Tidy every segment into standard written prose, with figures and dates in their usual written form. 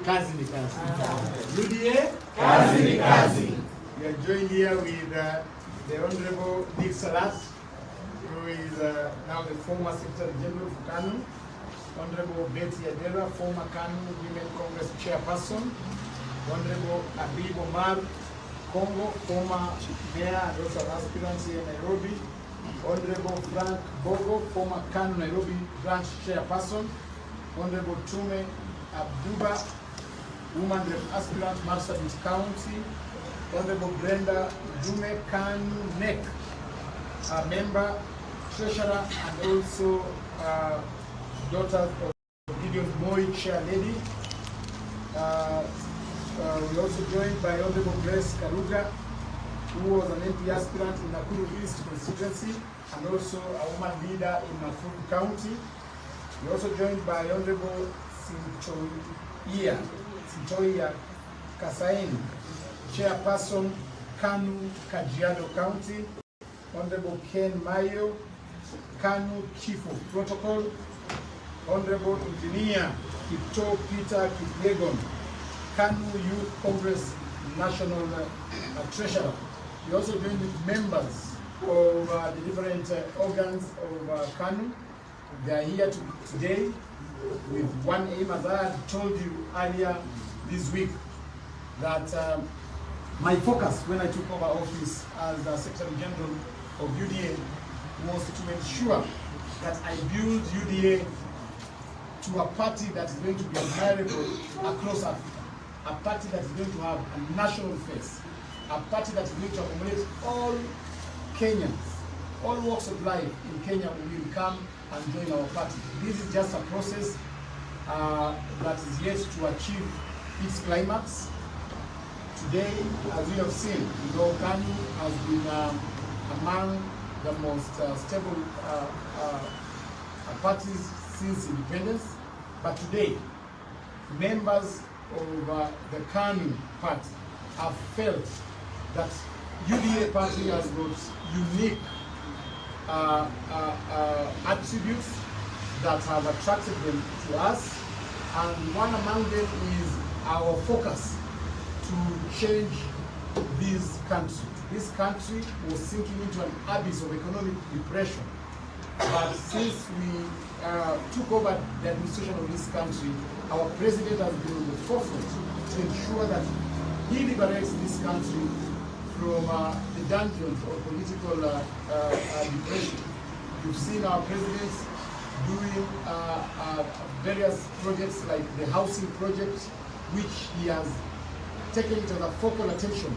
kazi ni kazi. UDA, kazi ni kazi. We are joined here with the Honorable Salat, who is now the former Secretary General of Kanu, Honorable Betty Adera, former Kanu Women Congress Chairperson, Honorable Abib Omar Congo, former Mayor and also aspirant here in Nairobi, Honorable Frank Bogo, former Kanu Nairobi Branch Chairperson, Honorable Tume Abduba, woman rep aspirant Marsabit County, Honorable Brenda Dume Kanu Nek, a member, treasurer, and also daughter of Gideon Moi, chair lady. We're also joined by Honorable Grace Karuga, who was an MP aspirant in Nakuru East constituency and also a woman leader in Nakuru County. We're also joined by Honorable Sintoia Kasain, chairperson Kanu Kajiado County, Honorable Ken Mayo, Kanu Chief of Protocol, Honorable Engineer Kipto Peter Kiplegon, Kanu Youth Congress National Treasurer. We also joined with members of the different organs of Kanu. They are here today with one aim, as I had told you earlier this week, that my focus when I took over office as the Secretary General of UDA was to ensure that I build UDA to a party that is going to be admirable across Africa, a party that is going to have a national face, a party that is going to accommodate all Kenyans, all walks of life in Kenya will come and join our party. This is just a process that is yet to achieve its climax. Today, as we have seen, Kanu has been among the most stable parties since independence. But today, members of the Kanu party have felt that UDA party has got unique attributes that have attracted them to us, and one among them is our focus to change this country. This country was sinking into an abyss of economic depression, but since we took over the administration of this country, our president has been on the forefront to ensure that he liberates this country from the dungeons of political depression. You've seen our president doing various projects like the housing project, which he has taken it as a focal attention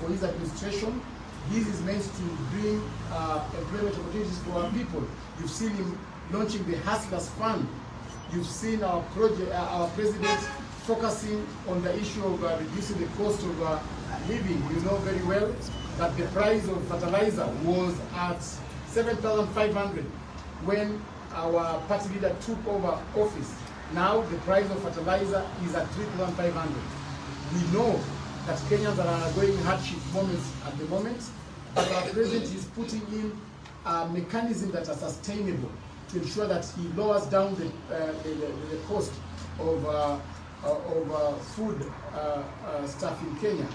for his administration. This is meant to bring employment opportunities for our people. You've seen him launching the Hustlers Fund. You've seen our president focusing on the issue of reducing the cost of living. You know very well that the price of fertilizer was at 7,500 when our party leader took over office. Now the price of fertilizer is at 3,500. We know that Kenyans are undergoing hardship moments at the moment, but our president is putting in a mechanism that is sustainable to ensure that he lowers down the cost of food stuff in Kenya.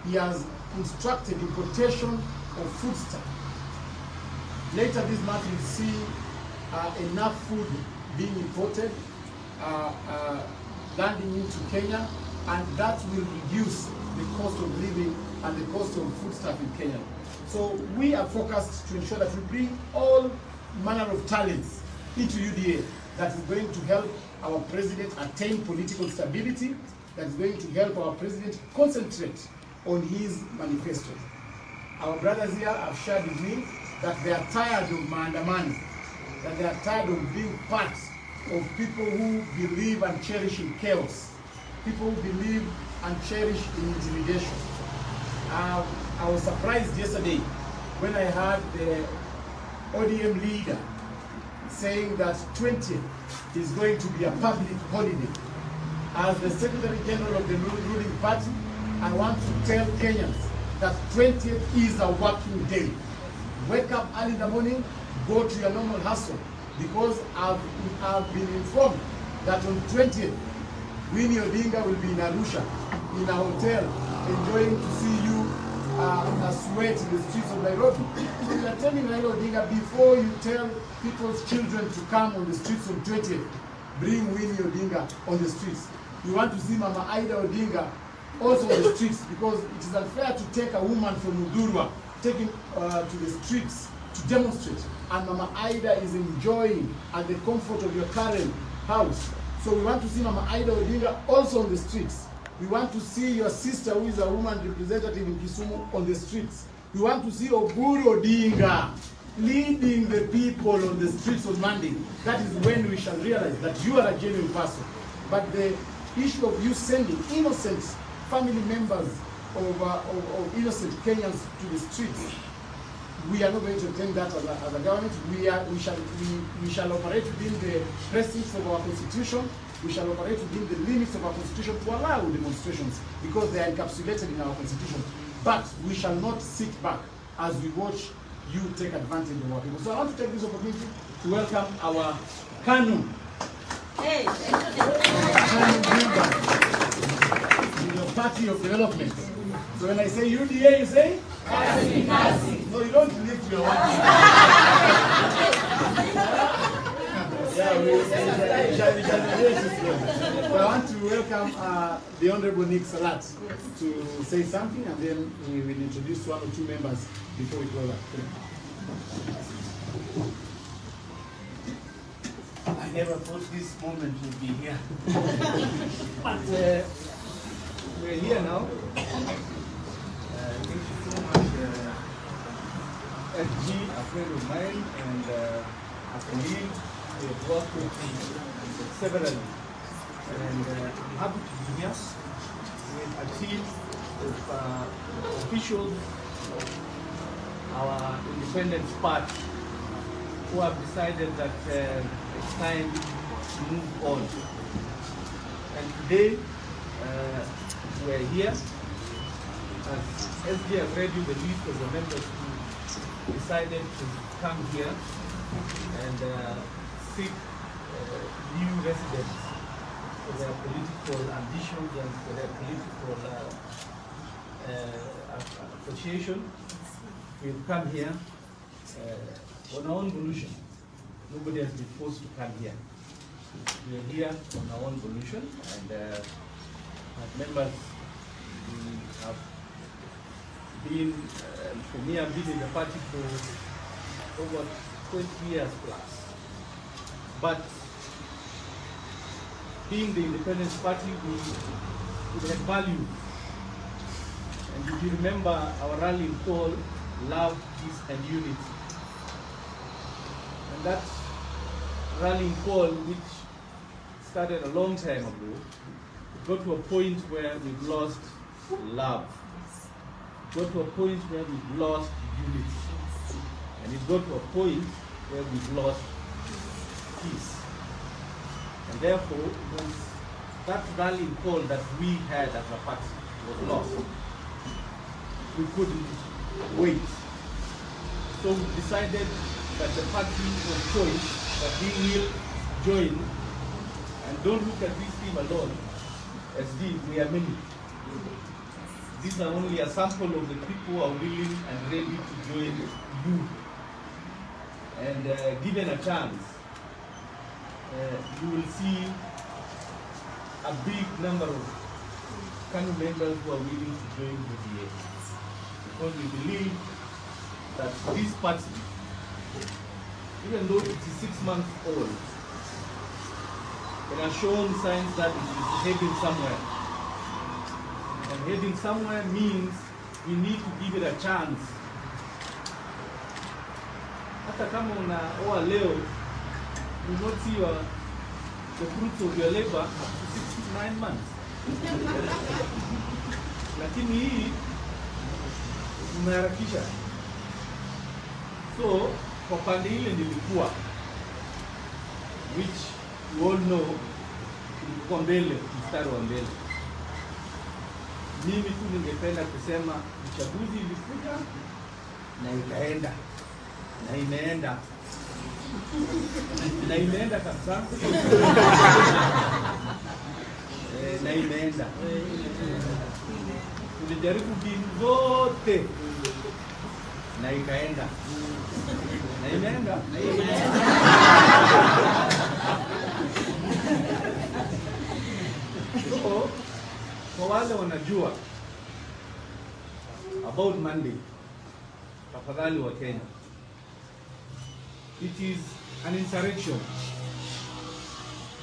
He has instructed importation of food stuff. Later this month we'll see enough food being imported, landing into Kenya, and that will reduce the cost of living and the cost of food stuff in Kenya. So we are focused to ensure that we bring all manner of talents into UDA that is going to help our president attain political stability, that is going to help our president concentrate on his manifesto. Our brothers here have shared with me that they are tired of maandamano, that they are tired of being part of people who believe and cherish in chaos, people who believe and cherish in intimidation. I was surprised yesterday when I heard the ODM leader saying that 20th is going to be a public holiday. As the Secretary General of the ruling party, I want to tell Kenyans that 20th is a working day. Wake up early in the morning, go to your normal hustle, because I've been informed that on 20th Winnie Odinga will be in Arusha, in a hotel, enjoying to see you in a sweat in the streets of Nairobi. So we are telling Raila Odinga, before you tell people's children to come on the streets on 20th, bring Winnie Odinga on the streets. We want to see Mama Ida Odinga also on the streets, because it is unfair to take a woman from Udurwa, taking to the streets to demonstrate, and Mama Ida is enjoying at the comfort of your current house. So we want to see Mama Ida Odinga also on the streets. We want to see your sister, who is a woman representative in Kisumu, on the streets. We want to see Oburu Odinga leading the people on the streets on Monday. That is when we shall realize that you are a genuine person. But the issue of you sending innocent family members of innocent Kenyans to the streets, we are not going to entertain that as a government. We shall operate within the precincts of our constitution. We shall operate within the limits of our constitution to allow demonstrations, because they are encapsulated in our constitution. But we shall not sit back as we watch you take advantage of our people. So I want to take this opportunity to welcome our Kanu. Hey, the Party of Development. So when I say UDA, you say? Kasi, kasi. No, you don't lift your one. Yeah, we shall so I want to welcome the Honorable Salat to say something, and then we will introduce one or two members before we go back. I never thought this moment would be here. But we're here now. Thank you so much, FG, a friend of mine, and a colleague. We have worked with severally. And I'm happy to be here with a team of officials of our independence party who have decided that it's time to move on. And today, we're here. As SD has read you the list of the members who decided to come here and seek new residents for their political ambitions and for their political association. We've come here on our own volition. Nobody has been forced to come here. We are here on our own volition, and as members, we have been, for me, I've been in the party for over 20 years plus. But being the Independence Party, we had value. And if you remember our rallying call, love, peace, and unity. And that rallying call, which started a long time ago, got to a point where we've lost love. Got to a point where we've lost unity. And it got to a point where we've lost peace. And therefore, when that rallying call that we had as a party was lost, we couldn't wait. So we decided that the party of choice that we will join, and don't look at this team alone, as we are many. These are only a sample of the people who are willing and ready to join you. And given a chance, you will see a big number of Kanu members who are willing to join UDA. Because we believe that this party, even though it is 6 months old, it has shown signs that it is heading somewhere. And heading somewhere means we need to give it a chance. Hata kama unaoa leo, you will not see the fruits of your labor after 6 to 9 months. Lakini hii umeharakisha. So, kwa pande ile nilikuwa, which you all know, nilikuwa mbele, mstari wa mbele. Mimi tu ningependa kusema uchaguzi ilikuja na ikaenda na imeenda na imeenda kabisa. na imeenda. Tulijaribu mbinu zote na ikaenda. Na imeenda. So, kwa wale wanajua about Monday, tafadhali wa Kenya, it is an insurrection.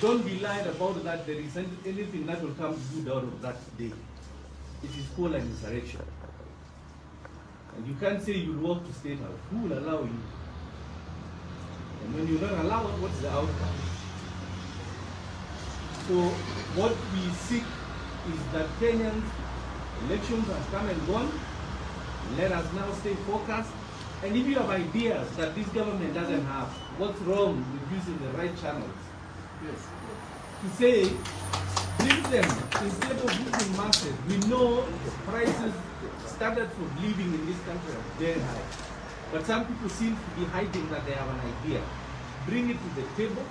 Don't be lied about that there is anything that will come good out of that day. It is called an insurrection. And you can't say you'll walk to State House. Who will allow you? And when you're not allowed, what's the outcome? So what we seek is that Kenyans, elections have come and gone. Let us now stay focused. And if you have ideas that this government doesn't have, what's wrong with using the right channels? Yes. To say, give them, instead of using masses, we know the prices, standards for living in this country are very high. But some people seem to be hiding that they have an idea. Bring it to the table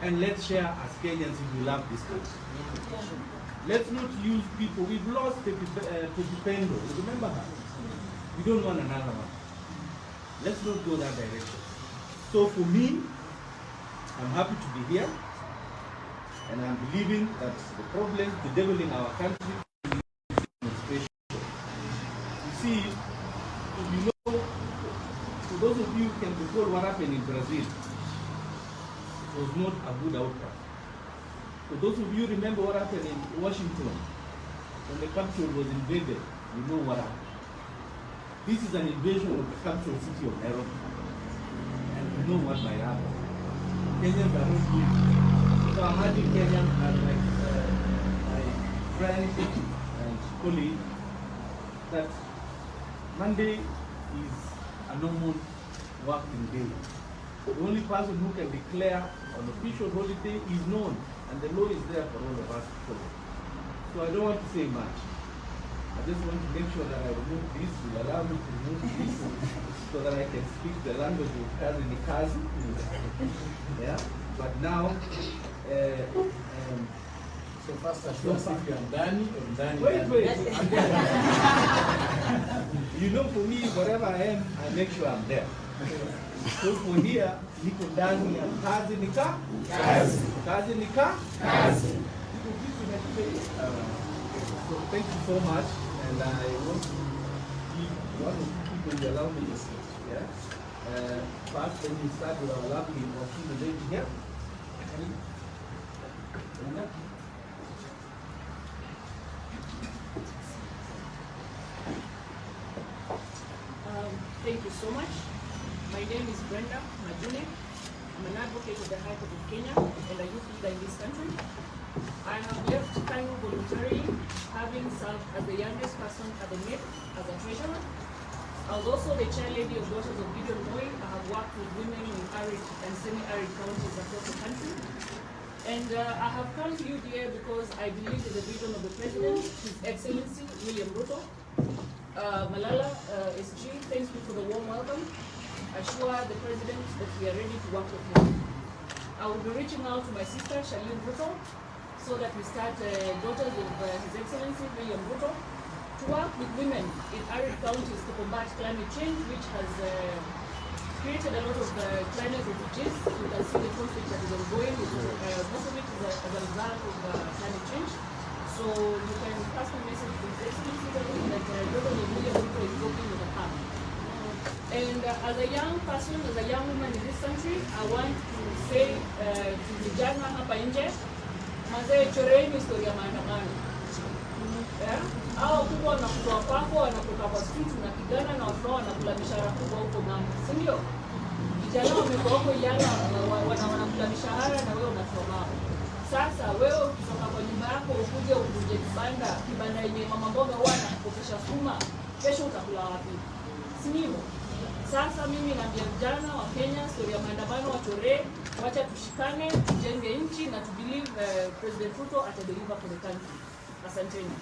and let's share as Kenyans if we love this country. Let's not use people. We've lost Pepipendo. Remember her? We don't want another one. Let's not go that direction. So for me, I'm happy to be here, and I'm believing that the problems bedeviling our country is special. You see, you know, for those of you who can recall what happened in Brazil, it was not a good outcome. For those of you who remember what happened in Washington, when the Capitol was invaded, you know what happened. This is an invasion of the capital city of Nairobi, and you know what might happen. Kenyans are not good. So I'm having Kenyans as my friend and colleague that Monday is a normal working day. The only person who can declare an official holiday is known, and the law is there for all of us to follow. So I don't want to say much. I just want to make sure that I remove this, will allow me to remove this, so that I can speak the language of Kazi. Yeah? But now, So first assure us if you are Dani or Dani. wait. You know, for me, wherever I am, I make sure I'm there. So for here, niko ndani ya kazi nika kazi. Kazi nika kazi. So thank you so much, and I want to give one of the people who allow me to sit. Yeah. First, let me start with our lovely Wakili lady here. Thank you so much. My name is Brenda Majune. I'm an advocate of the High Court of Kenya and a youth leader in this country. I have left Kanu voluntarily, having served as the youngest person at the NEP as a treasurer. I was also the chair lady of Daughters of Gideon Moi. I have worked with women in arid and semi-arid counties across the country. And I have come to you here because I believe in the vision of the President, His Excellency William Ruto. Malala SG, thank you for the warm welcome. Assure the President that we are ready to work with him. I will be reaching out to my sister, Charlene Ruto, so that we start Daughters of His Excellency William Ruto to work with women in arid counties to combat climate change, which has created a lot of climate refugees. You can see the conflict that is ongoing, most of it is as a result of climate change. So you can pass the message to His Excellency that Daughters of William Ruto is working with a hand. And as a young person, as a young woman in this country, I want to say to vijana hapa nje, mazee choreeni historia maandamano. Hao kubwa wanakutoa kwako, wanakutoka kwa street, unapigana na watu wanakula mishahara kubwa huko ng'ambo, si ndio? Vijana wamekuwa huko yana wanakula mishahara na wewe unasoma. Sasa wewe ukitoka kwa nyumba yako ukuje uvunje kibanda yenye mama mboga huwa anakukopesha suma, kesho utakula wapi? Si ndivyo? Sasa mimi naambia vijana wa Kenya, story ya maandamano wachoree, wacha tushikane, tujenge nchi na to believe President Ruto atadeliver for the country. Asanteni.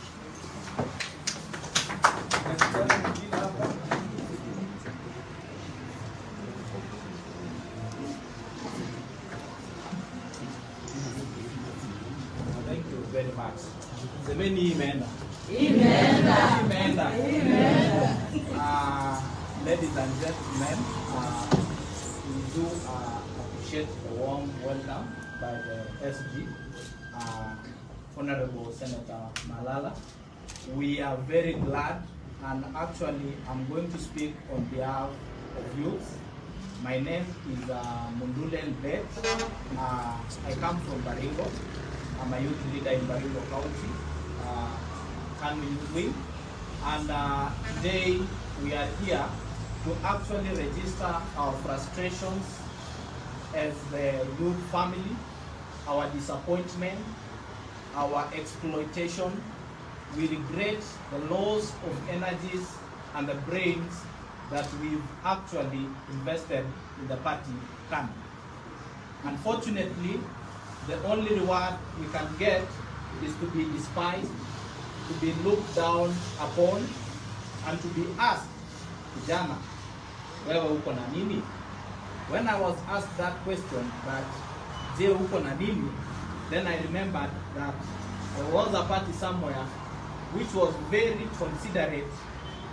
Thank you very much. much. Semeni imeenda. Imeenda. Ladies and gentlemen, we do appreciate the warm welcome by the SG, Honorable Senator Malala. We are very glad, and actually I'm going to speak on behalf of youth. My name is Mundule Mbet. I come from Baringo. I'm a youth leader in Baringo County, Kanu Youth Wing. And today we are here to actually register our frustrations as the youth family, our disappointment, our exploitation. We regret the loss of energies and the brains that we've actually invested in the party Kanu. Unfortunately, the only reward we can get is to be despised, to be looked down upon, and to be asked, Kijana, wewe uko na nini? When I was asked that question, that je uko na nini, then I remembered that there was a party somewhere which was very considerate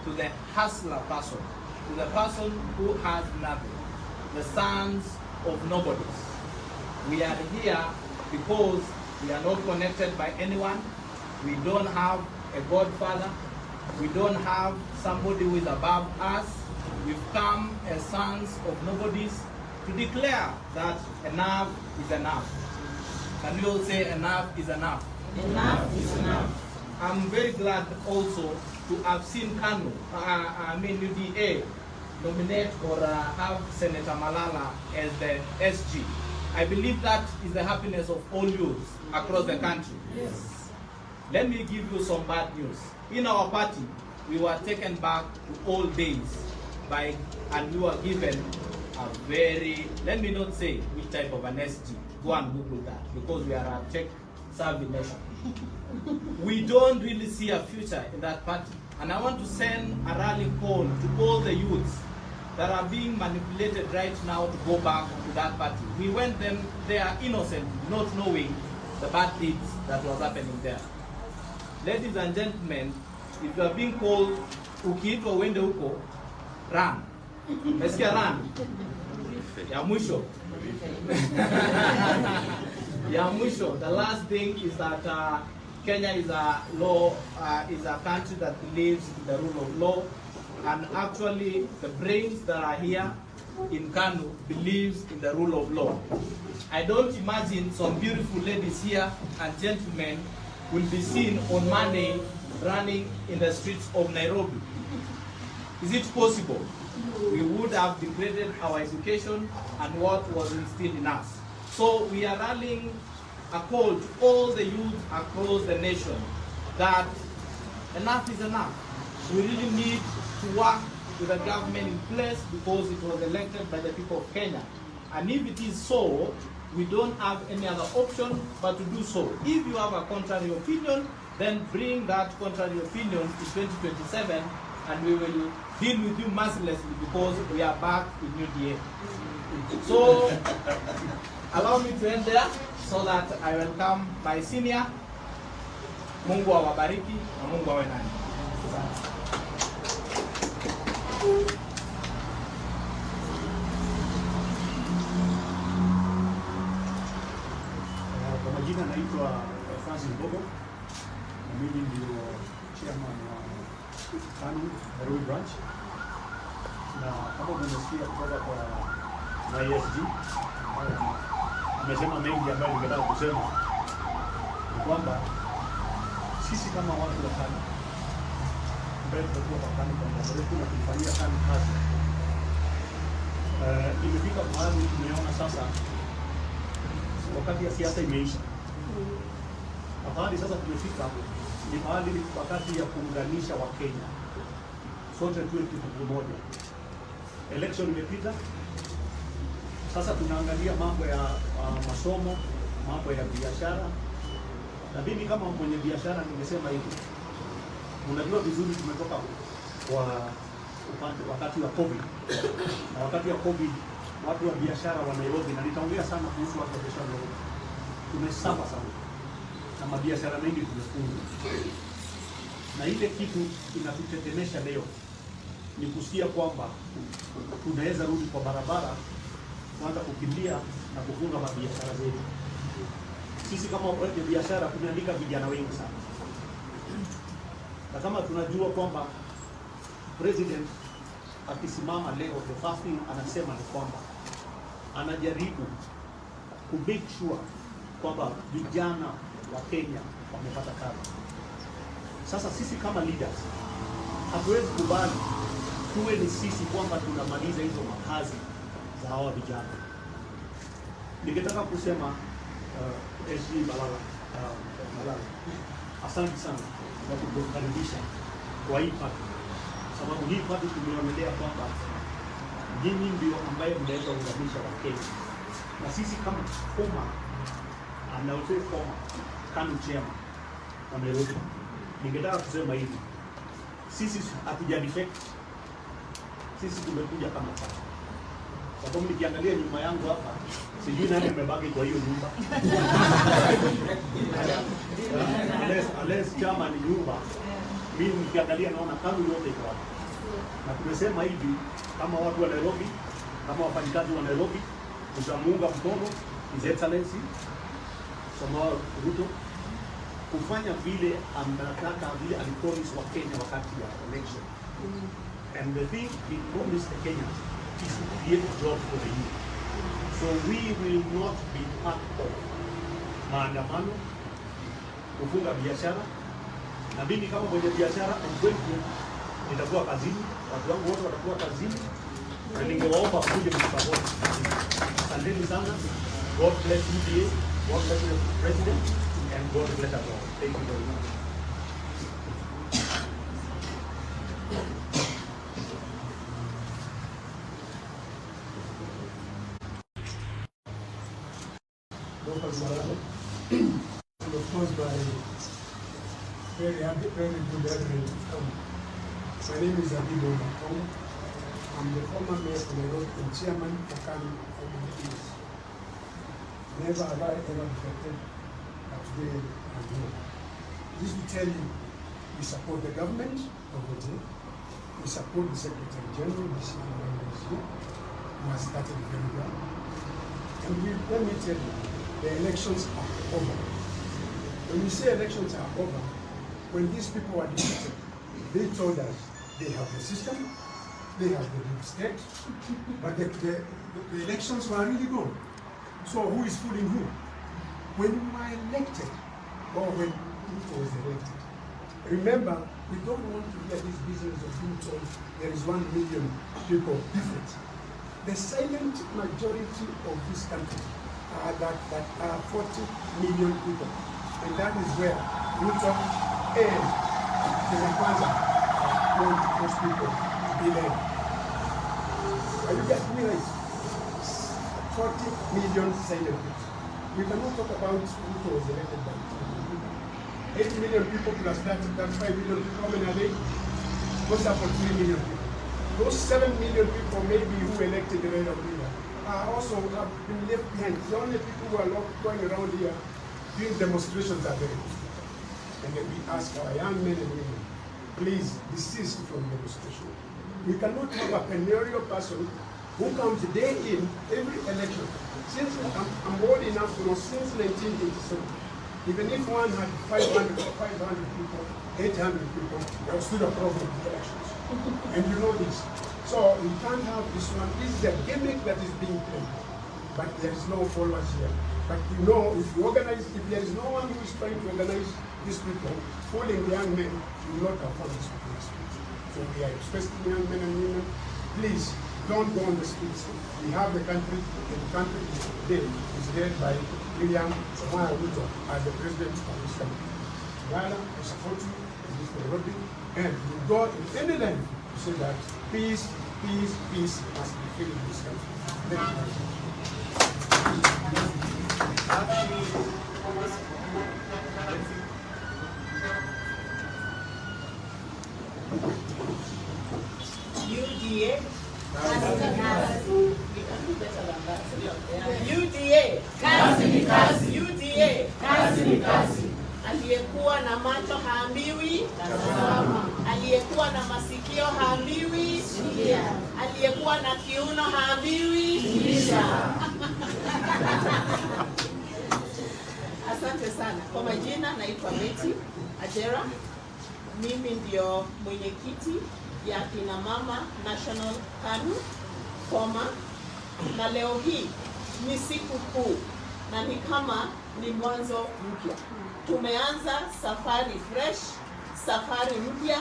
to the hustler person, to the person who has nothing, the sons of nobodies. We are here because we are not connected by anyone. We don't have a godfather. We don't have somebody who is above us. We've come as sons of nobodies to declare that enough is enough. Can we all say enough is enough? Enough is enough. I'm very glad also to have seen Kanu, UDA, nominate or have Senator Malala as the SG. I believe that is the happiness of all youths across the country. Yes. Let me give you some bad news. In our party, we were taken back to old days and we were given a very, let me not say which type of an SG. Go and Google that, because we are a tech-savvy nation. We don't really see a future in that party. And I want to send a rally call to all the youths that are being manipulated right now to go back to that party. We went them there innocent, not knowing the bad deeds that was happening there. Ladies and gentlemen, if you are being called ukiitwa uende huko, run. Mesikia run? Ya mwisho. Ya mwisho. The last thing is that Kenya is a country that believes in the rule of law, and actually the brains that are here in Kanu believes in the rule of law. I don't imagine some beautiful ladies here and gentlemen will be seen on Monday running in the streets of Nairobi. Is it possible? We would have degraded our education and what was instilled in us. So we are rallying a call to all the youth across the nation that enough is enough. We really need to work with the government in place because it was elected by the people of Kenya. And if it is so, we don't have any other option but to do so. If you have a contrary opinion, then bring that contrary opinion to 2027 and we will deal with you mercilessly because we are back in UDA. So, allow me to end there so that I welcome my senior. Mungu awabariki na Mungu awe nani. Kwa majina naitwa Francis Bogo. Mimi ndio chairman wa Kanu Nairobi branch. Na kama umesikia kutoka kwa ISG amesema mengi ambayo ningetaka kusema ni kwamba sisi kama watu wa Kanu ambaye tunatoka kwa Kanu kwa muda mrefu na tulifanyia Kanu kazi, imefika mahali tumeona sasa wakati ya siasa imeisha. Mahali sasa tumefika ni mahali wakati ya kuunganisha Wakenya sote tuwe kitu kimoja. Election imepita, sasa tunaangalia mambo ya masomo, mambo ya biashara. Na mimi kama mwenye biashara ningesema hivi, unajua vizuri tumetoka kwa wakati wa COVID. Na wakati wa COVID watu wa biashara wa Nairobi, na nitaongea sana kuhusu watu wa biashara wa Nairobi, tumesafa sana. Na na mabiashara mengi tumefungwa, na ile kitu inatutetemesha leo ni kusikia kwamba tunaweza rudi kwa barabara kuanza kukimbia na kufunga mabiashara zetu. Sisi kama wenye biashara tumeandika vijana wengi sana, na kama tunajua kwamba president akisimama leo, the first thing anasema ni kwamba anajaribu ku make sure kwamba vijana wa Kenya wamepata kazi. Sasa sisi kama leaders hatuwezi kubali tuwe ni sisi kwamba tunamaliza hizo makazi za hawa vijana. Ningetaka kusema SG Malala, asante sana kwa kutukaribisha kwa hii party, sababu hii party tumeonelea kwamba nyinyi ndio ambaye mnaweza kuunganisha Wakenya, na sisi kama former Kanu chairman wa Nairobi, ningetaka kusema hivi, sisi hatuja defect, sisi tumekuja kama chama. Sababu nikiangalia nyuma yangu hapa, sijui nani amebaki kwa hiyo nyumba. Unless chama ni nyumba, mimi nikiangalia naona Kanu yote iko hapa. Na tumesema hivi, kama watu wa Nairobi, kama wafanyikazi wa Nairobi, tutamuunga mkono His Excellency Salat Ruto kufanya vile anataka, vile alipromise wa Kenya wakati ya election. And the thing he promised the Kenyans is to create jobs for the youth. So we will not be part of maandamano, kufunga biashara. Na mimi kama mwenye biashara mkwetu nitakuwa kazini, watu wangu wote watakuwa kazini, na ningewaomba kuja msapoti. Asanteni sana. God bless UDA, God bless the President, and God bless us all. Thank you very much. And of course, my very happy, very good evening to come. My name is Adibo Makongo. I'm the former mayor of Nairobi and chairman for Kanu for many years. Never have I ever defected, but today I'm here. This will tell you, we support the government of the day. We support the Secretary General, the CEO, who has started very well. And let me tell you, the elections are over. When we say elections are over, when these people were defeated, they told us they have the system, they have the deep state, but the elections were really gone. So who is fooling who? When we were elected, or when Ruto was elected, remember, we don't want to hear this business of being told there is 1 million people different. The silent majority of this country are that are 40 million people. And that is where Ruto and the Kwanza want those people to be led. Are you getting me right? 40 million silent people. We cannot talk about Ruto was elected by 80 million people plus that's 5 million people. How many are they? Those are for 3 million people. Those 7 million people maybe who elected the right of leader are also have been left behind. The only people who are not going around here doing demonstrations are very good. And then we ask our young men and women, please desist from demonstration. We cannot have a penurious person who comes day in every election. Since I'm old enough to know, since 1987, even if one had 500 people, 800 people, there was still a problem with elections. And you know this. So we can't have this one. This is a gimmick that is being played. But there is no followers here. But you know, if you organize, if there is no one who is trying to organize these people, fooling the young men, you will not afford these people. So we are expressing young men and women, please don't go on the streets. We have the country, and the country today is led by William Samoei Ruto as the president of this country. Ghana, I support you in this Nairobi, and we go in any line to say that peace, peace, peace must be filled in this country. Thank you very much. UDA. UDA. UDA. Aliyekuwa na macho haambiwi tazama. Aliyekuwa na masikio haambiwi sikia. Aliyekuwa na kiuno haambiwi kisha. Asante sana. Kwa majina naitwa Betty Ajera. Mimi ndio mwenyekiti ya kina mama National Kanu Koma, na leo hii ni siku kuu na ni kama ni mwanzo mpya. Tumeanza safari fresh, safari mpya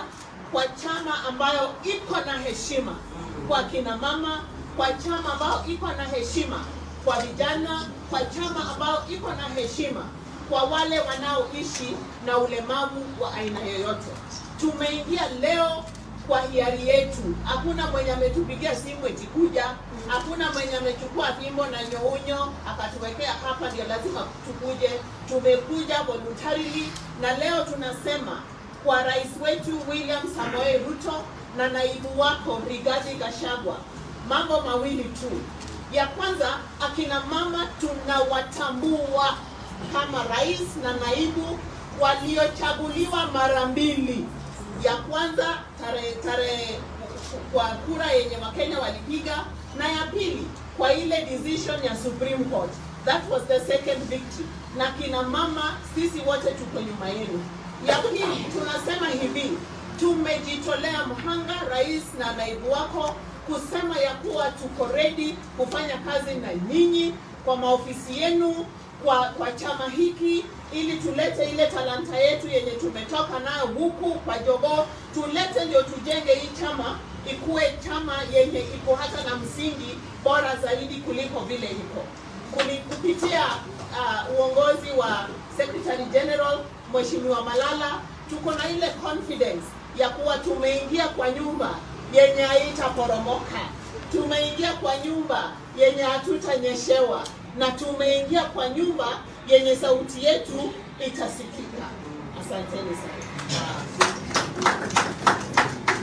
kwa chama ambayo iko na heshima kwa kina mama, kwa chama ambayo iko na heshima kwa vijana, kwa chama ambayo iko na heshima kwa wale wanaoishi na ulemavu wa aina yoyote. Tumeingia leo kwa hiari yetu. Hakuna mwenye ametupigia simu eti kuja, hakuna mwenye amechukua fimbo na nyounyo akatuwekea hapa ndio lazima tukuje. Tumekuja voluntarily, na leo tunasema kwa rais wetu William Samoei Ruto na naibu wako Rigathi Gachagua mambo mawili tu. Ya kwanza, akina mama tunawatambua kama rais na naibu waliochaguliwa mara mbili. Ya kwanza tarehe kwa kura yenye Wakenya walipiga, na ya pili kwa ile decision ya Supreme Court. That was the second victory. Na kina mama sisi wote tuko nyuma yenu. Ya pili tunasema hivi, tumejitolea mhanga rais na naibu wako kusema ya kuwa tuko ready kufanya kazi na nyinyi kwa maofisi yenu, kwa chama hiki, ili tulete ile talanta yetu yenye tumetoka nayo huku kwa Jogoo, tulete ndio tujenge hii chama ikuwe chama yenye iko hata na msingi bora zaidi kuliko vile iko. Kupitia uongozi wa Secretary General Mheshimiwa Malala, tuko na ile confidence ya kuwa tumeingia kwa nyumba yenye haitaporomoka. Tumeingia kwa nyumba yenye hatutanyeshewa, na tumeingia kwa nyumba yenye sauti yetu itasikika. Asanteni sana.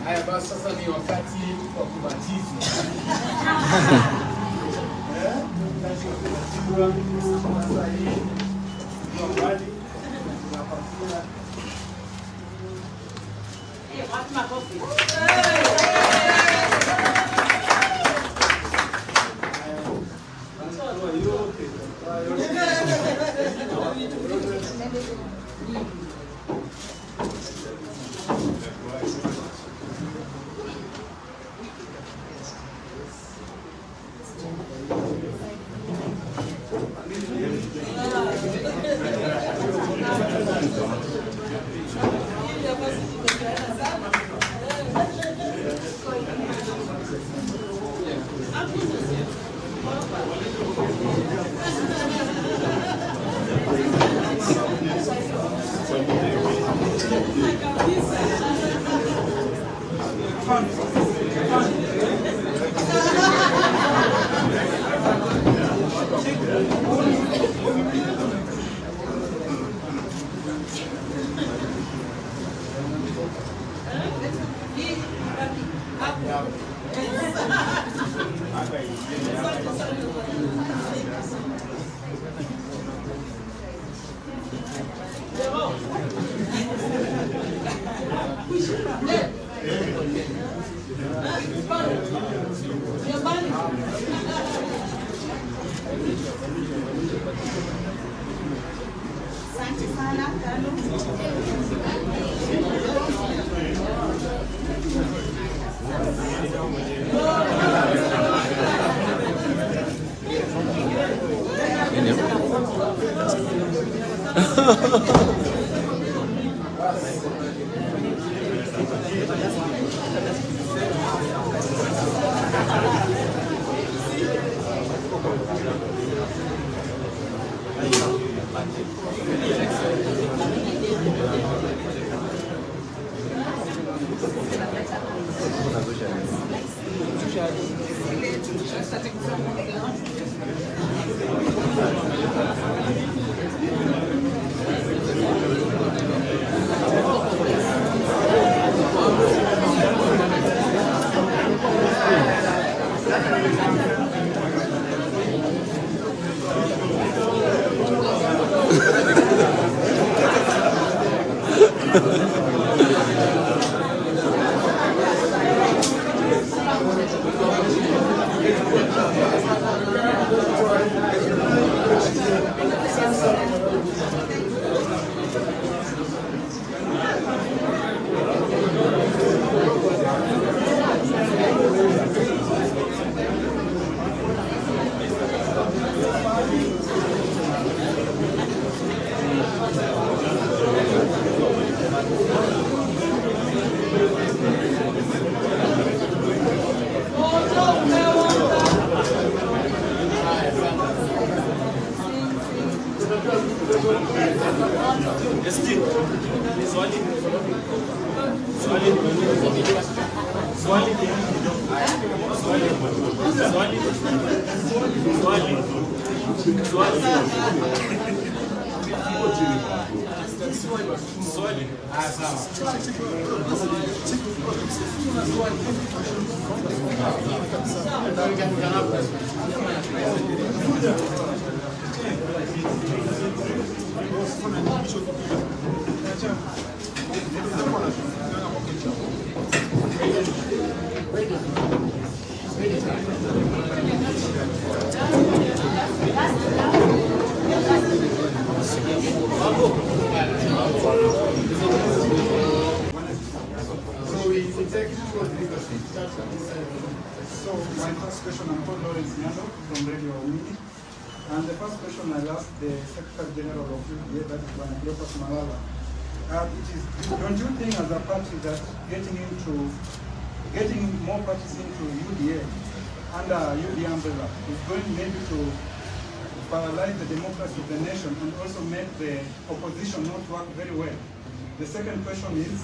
Haya basi, sasa ni wakati wa kubatizwa. Sasa hii ndio mbali tunapatia. Watu makofi. Asante sana Kanu. So my first question, I'm called Lawrence Nyando from Radio Mini. And the first question I asked the Secretary General of UDA, that is Cleophas Malala. Don't you think as a party that getting more parties into UDA under UDA umbrella is going maybe to paralyze the democracy of the nation and also make the opposition not work very well? The second question is,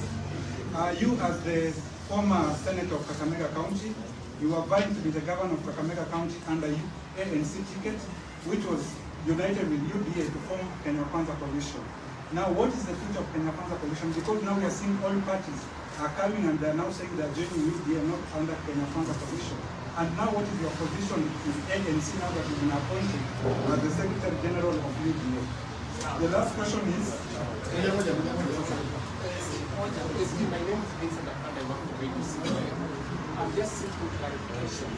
you as the former Senator of Kakamega County, you were vying to be the governor of Kakamega County under ANC ticket, which was united with UDA to form Kenya Kwanza Coalition. Now, what is the future of Kenya Kwanza Coalition? Because now we are seeing all parties are coming and they are now saying they are joining UDA, not under Kenya Kwanza Coalition. And now, what is your position with ANC now that you've been appointed as the Secretary General of UDA? The last question is. My name is Vincent and I work for Radio. I'm just seeking clarification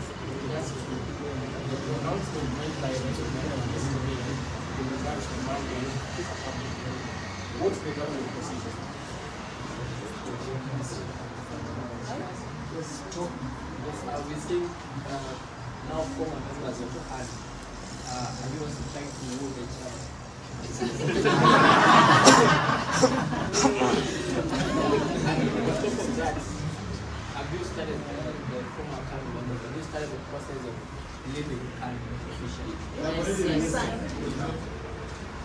as to the announcement made by the Governor yesterday in regards to Monday. What's the government position? Yes, we think now former members of the party are you also trying to move the child? Have you started the former Kanu members? Have you started the process of leaving Kanu officially?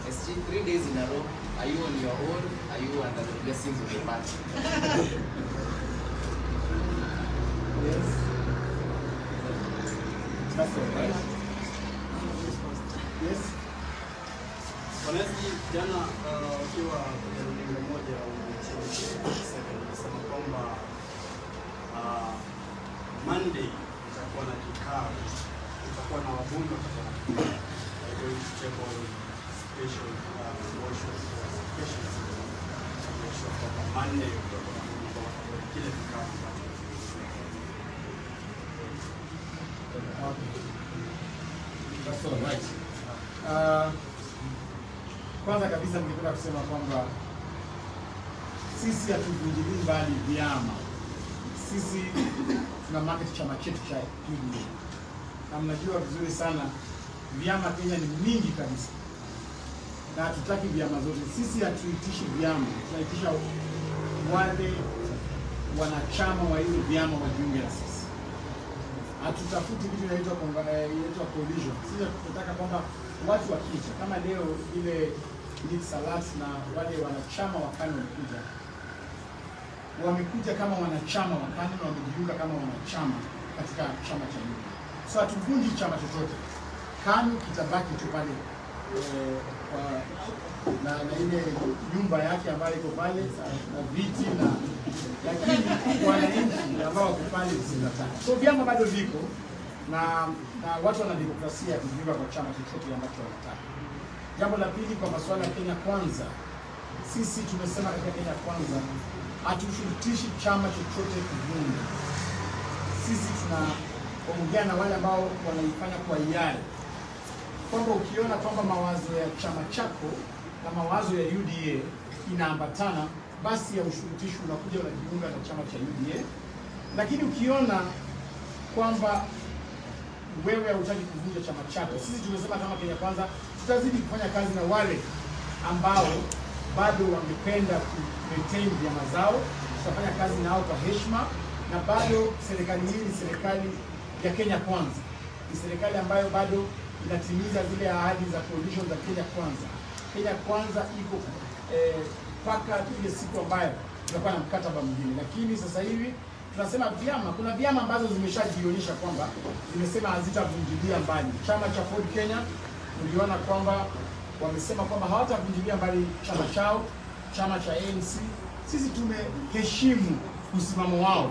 Yes. 3 days in a row. Are you on your own? Are you under the blessings of the party? Yes. That's all right. Yes. Honestly, jana ukiwa runinga moja ulisema kwamba Monday itakuwa na kikao, itakuwa na wabunge special motion Monday kile kikao. That's all right. Kwanza kabisa ningependa kusema kwamba sisi hatuvunjilii mbali vyama. Sisi tuna market chama chetu cha UDA. Na mnajua vizuri sana vyama Kenya ni mingi kabisa. Na hatutaki vyama zote. Sisi hatuitishi vyama, tunaitisha wale wanachama wa hizo vyama wajiunge na sisi. Hatutafuti kitu inaitwa coalition. Sisi tunataka kwamba watu wakija kama leo ile Salat na wale wanachama wa Kanu wamekuja kama wanachama wa Kanu na wamejiunga kama wanachama katika chama cha UDA. So hatuvunji chama chochote. Kanu kitabaki tu pale na ile nyumba yake ambayo iko pale na viti na lakini wananchi ambao wako pale zinataka. So vyama bado viko na watu wana demokrasia ya kujiunga kwa chama chochote ambacho wanataka. Jambo la pili, kwa masuala ya Kenya Kwanza, sisi tumesema katika Kenya Kwanza hatushurutishi chama chochote kuvunja. sisi tunaongea na wale ambao wanaifanya kwa hiari, kwamba ukiona kwamba mawazo ya chama chako na mawazo ya UDA inaambatana, basi ya ushurutishi unakuja unajiunga na chama cha UDA. Lakini ukiona kwamba wewe hautaki kuvunja chama chako, sisi tumesema kama Kenya Kwanza tutazidi kufanya kazi na wale ambao bado wangependa ku maintain vyama zao. Tutafanya kazi nao kwa heshima, na bado serikali hii ni serikali ya Kenya Kwanza, ni serikali ambayo bado inatimiza zile ahadi za coalition za Kenya Kwanza. Kenya Kwanza iko mpaka ile siku ambayo tutakuwa na mkataba mwingine. Lakini sasa hivi tunasema kuna vyama ambazo zimeshajionyesha kwamba zimesema hazitavunjilia mbali. Chama cha Ford Kenya tuliona kwamba wamesema kwamba hawatavunjilia mbali chama chao, chama cha ANC. Sisi tumeheshimu msimamo wao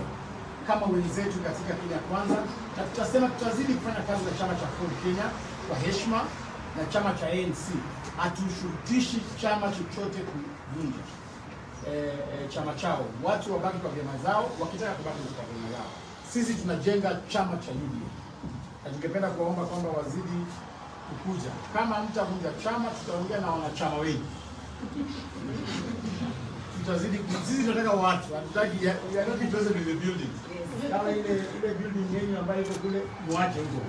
kama wenzetu katika Kenya Kwanza, na tutasema tutazidi kufanya kazi na chama cha Ford Kenya kwa heshima, na chama cha ANC hatushurutishi chama chochote kuvunja chama chao. Watu wabaki kwa vyama zao, wakitaka kubaki kwa vyama zao. Sisi tunajenga chama cha UDA, na tungependa kuwaomba kwamba wazidi kukuja. Kama mtavunja chama, tutaongea na wanachama wengi. Sisi tunataka watu, hatutaki we are not interested in the building. Kama ile building yenu ambayo iko kule, muache huko,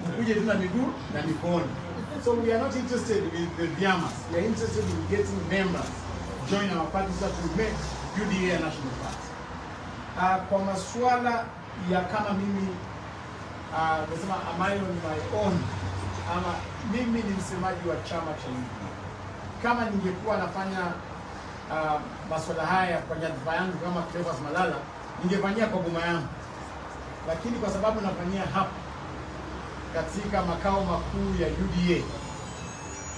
mkuje tu na miguu na mikono. So we are not interested with the vyamas. We are interested in getting members join our party so to make UDA a national party. Kwa masuala ya kama mimi nasema am I on my own, ama mimi ni msemaji wa chama cha UDA. Kama ningekuwa nafanya masuala haya kwa nyadhifa yangu kama Cleophas Malala, ningefanyia kwa boma yangu, lakini kwa sababu nafanyia hapa katika makao makuu ya UDA,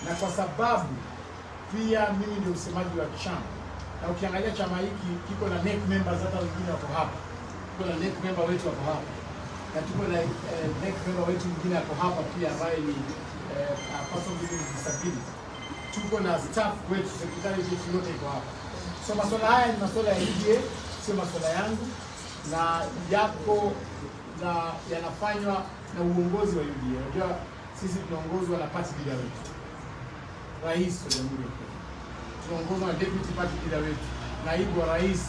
na kwa sababu pia mimi ndio msemaji wa chama, na ukiangalia chama hiki kiko na NEC members, hata wengine wako hapa, tuko na NEC member wetu wako hapa, na tuko na NEC member wetu mwingine wako hapa pia ambaye ni person with disability. Tuko na staff wetu, secretary wetu yote iko hapa. So masuala haya ni masuala ya UDA, sio masuala yangu, na yako na yanafanywa na uongozi wa UDA. Unajua sisi tunaongozwa na party leader wetu, rais wa Jamhuri ya Kenya, tunaongozwa na deputy party leader wetu, naibu wa rais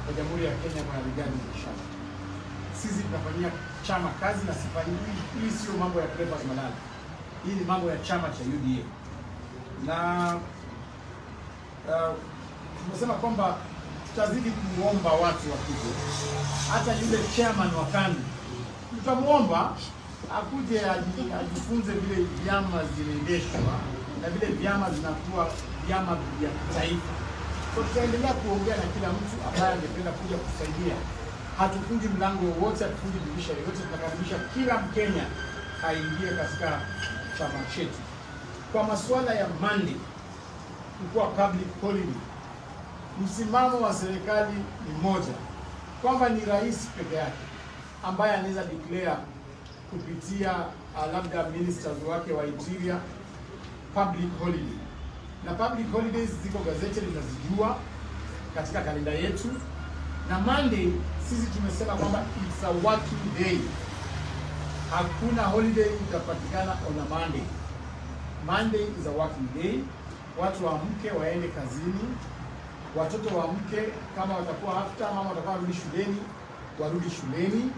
wa Jamhuri ya Kenya Bwana Rigathi Gachagua. Sisi tunafanyia chama kazi, na sifanyi hii sio mambo ya Cleophas Malala, hii ni mambo ya chama cha UDA. Na tumesema kwamba tutazidi kuomba watu wakuje, hata yule chairman wa Kanu tutamuomba akuje ajifunze vile vyama zinaendeshwa na vile vyama zinakuwa vyama vya taifa. So tutaendelea kuongea na kila mtu ambaye angependa kuja kusaidia. Hatufungi mlango wowote, hatufungi dirisha yoyote, tunakaribisha kila Mkenya aingie katika chama chetu. Kwa masuala ya Monday kuwa public holiday, msimamo wa serikali ni moja, kwamba ni rais peke yake ambaye anaweza declare kupitia labda ministers wake wa interior public holiday. Na public holidays ziko gazeti linazijua katika kalenda yetu, na Monday sisi tumesema kwamba it's a working day. Hakuna holiday itapatikana on a Monday. Monday is a working day. Watu waamke waende kazini, watoto waamke, kama watakuwa after mama watakuwa warudi shuleni, warudi shuleni,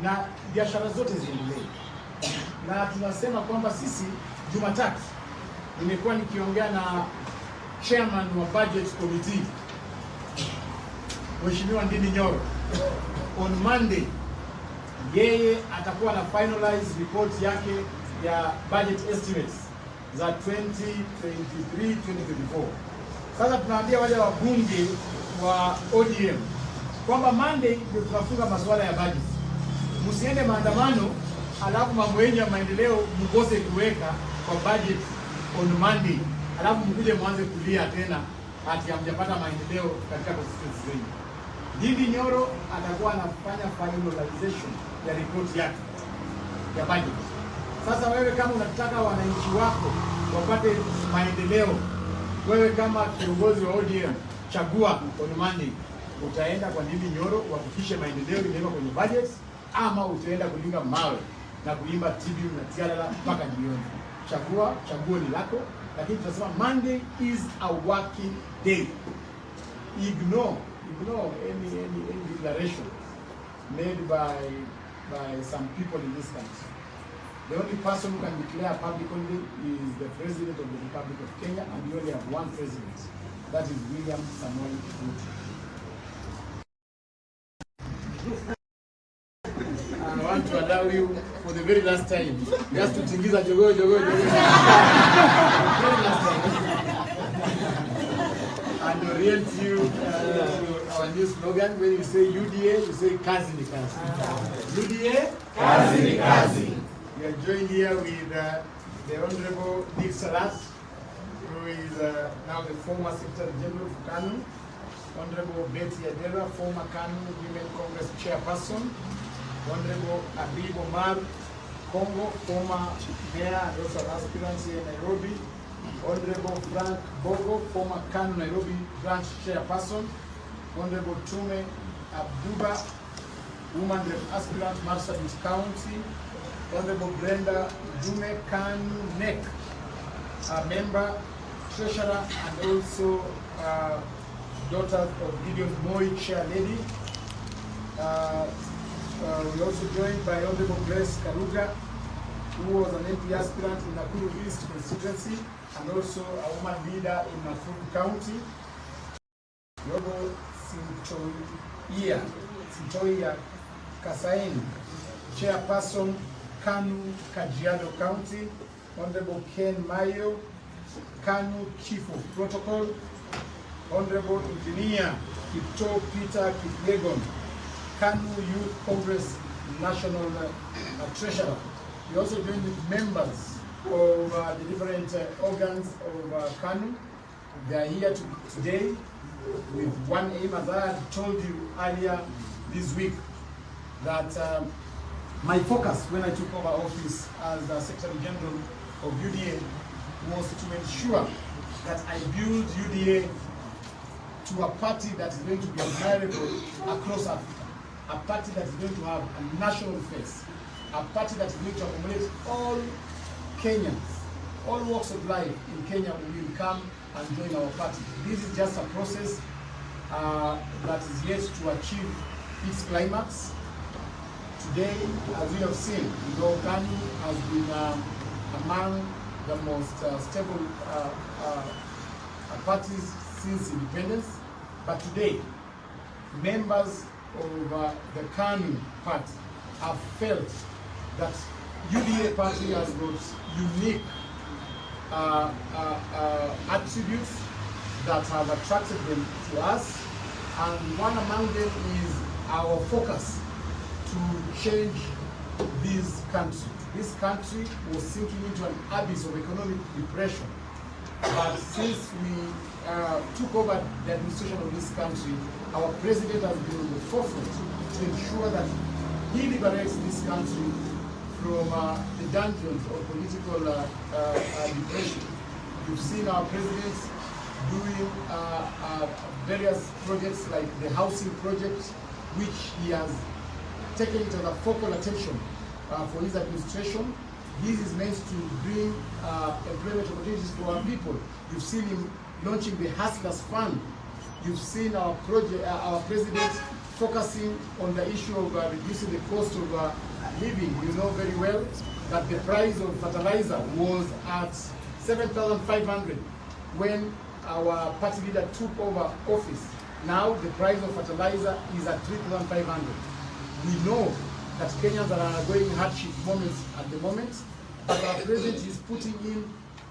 na biashara zote ziendelee. Na tunasema kwamba sisi Jumatatu nimekuwa nikiongea na chairman wa budget committee Mheshimiwa Ndini Nyoro. On Monday yeye atakuwa na finalize report yake ya budget estimates za 2023-2024. Sasa tunaambia wale wabunge wa ODM kwamba Monday ndio tunafunga masuala ya budget. Msiende maandamano alafu mambo yenu ya maendeleo mkose kuweka kwa budget on Monday, alafu mkuje mwanze kulia tena ati hamjapata maendeleo katika constituency zenu. Ndindi Nyoro atakuwa anafanya finalization ya report yake ya budget. Sasa wewe kama unataka wananchi wako wapate maendeleo, wewe kama kiongozi wa ODM chagua on Monday utaenda kwa Ndindi Nyoro uhakikishe maendeleo imewekwa kwenye budget, ama utaenda kulinga mawe na kuimba tribute na tialala mpaka jioni. Chaguo ni lako, lakini tunasema Monday is a working day. Ignore any declaration made by some people in this country. The only person who can declare a public holiday is the President of the Republic of Kenya, and we only have one president. That is William Samoei Ruto. I want to allow you for the very last time just to tingiza jogo. Very last time. And orient you to our new slogan. When you say UDA, you say kazi ni kazi. UDA, kazi ni kazi. We are joined here with the Honorable Salat, who is now the former Secretary General for Kanu. Honorable Betty Adera, former Kanu Women Congress Chairperson. Honorable Abib Omar Congo, former Mayor and also an aspirant here in Nairobi. Honorable Frank Bogo, former Kanu Nairobi Branch Chairperson. Honorable Tume Abduba, woman rep aspirant Marsabit County. Honorable Brenda Dume Kanu Nek, a member, treasurer, and also daughter of Gideon Moi, chair lady. We also joined by Honorable Grace Karuga, who was an MP aspirant in Nakuru East constituency and also a woman leader in Nakuru County. Honorable Sintoia Kasain, chairperson Kanu Kajiado County. Honorable Ken Mayo, Kanu Chief of Protocol. Honorable Engineer Kipto Peter Kiplegon, Kanu Youth Congress National Treasurer. We also joined with members of the different organs of Kanu. They are here today with one aim, as I had told you earlier this week, that my focus when I took over office as the Secretary General of UDA was to ensure that I build UDA to a party that is going to be admirable across Africa, a party that is going to have a national face, a party that is going to accommodate all Kenyans, all walks of life in Kenya will come and join our party. This is just a process that is yet to achieve its climax. Today, as we have seen, Kanu has been among the most stable parties since independence. But today, members of the Kanu party have felt that UDA party has got unique attributes that have attracted them to us, and one among them is our focus to change this country. This country was sinking into an abyss of economic depression, but since we took over the administration of this country, our president has been on the forefront to ensure that he liberates this country from the dungeons of political depression. You've seen our president doing various projects like the housing project, which he has taken it as a focal attention for his administration. This is meant to bring employment opportunities for our people. You've seen him launching the Hustlers Fund. You've seen our president focusing on the issue of reducing the cost of living. You know very well that the price of fertilizer was at 7,500 when our party leader took over office. Now the price of fertilizer is at 3,500. We know that Kenyans are undergoing hardship moments at the moment, but our president is putting in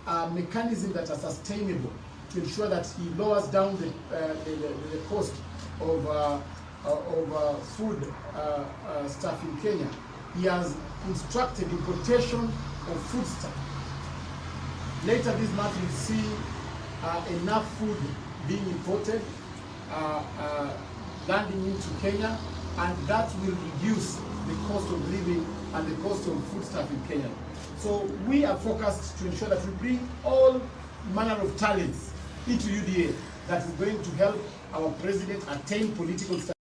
a mechanism that is sustainable to ensure that he lowers down the cost of food stuff in Kenya. He has instructed importation of food stuff. Later this month we'll see enough food being imported, landing into Kenya, and that will reduce the cost of living and the cost of food stuff in Kenya. So we are focused to ensure that we bring all manner of talents into UDA that is going to help our president attain political stability.